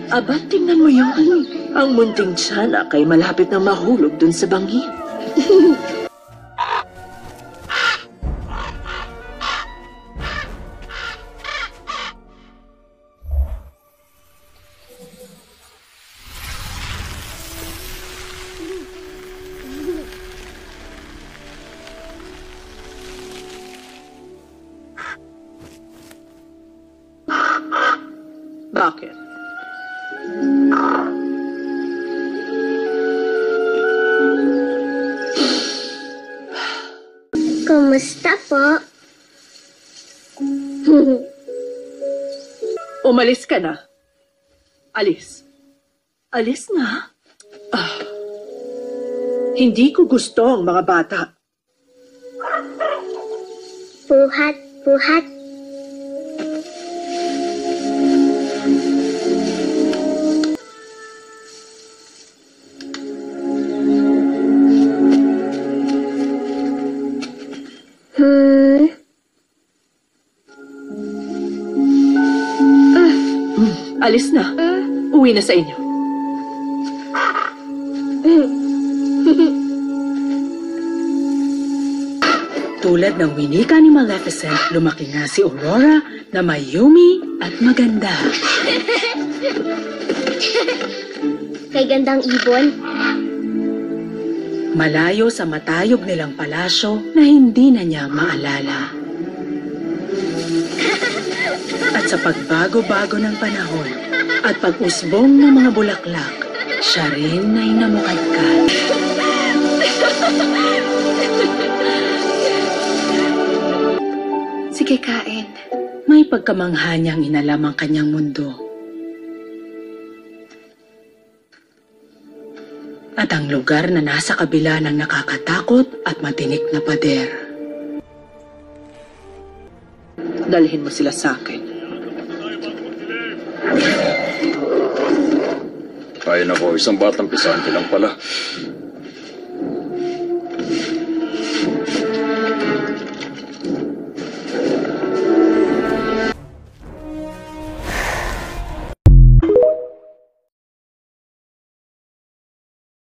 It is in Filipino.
Aba, tingnan mo yun. Ang munting tiyanak ay malapit na mahulog dun sa bangin. Bakit? Kumusta po? Umalis ka na. Alis. Alis na? Hindi ko gusto ang mga bata. Buhat, buhat. Alis na. Uwi na sa inyo. Tulad ng winika ni Maleficent, lumaki nga si Aurora na mayumi at maganda. Kay gandang ibon. Malayo sa matayog nilang palasyo na hindi na niya maalala. At sa pagbago-bago ng panahon at pag-usbong ng mga bulaklak, siya rin ay namukadkad. Sige, kain. May pagkamangha niyang inalam ang kanyang mundo. At ang lugar na nasa kabila ng nakakatakot at matinik na pader. Dalhin mo sila sa akin. Ay nako, isang batang pisante lang pala.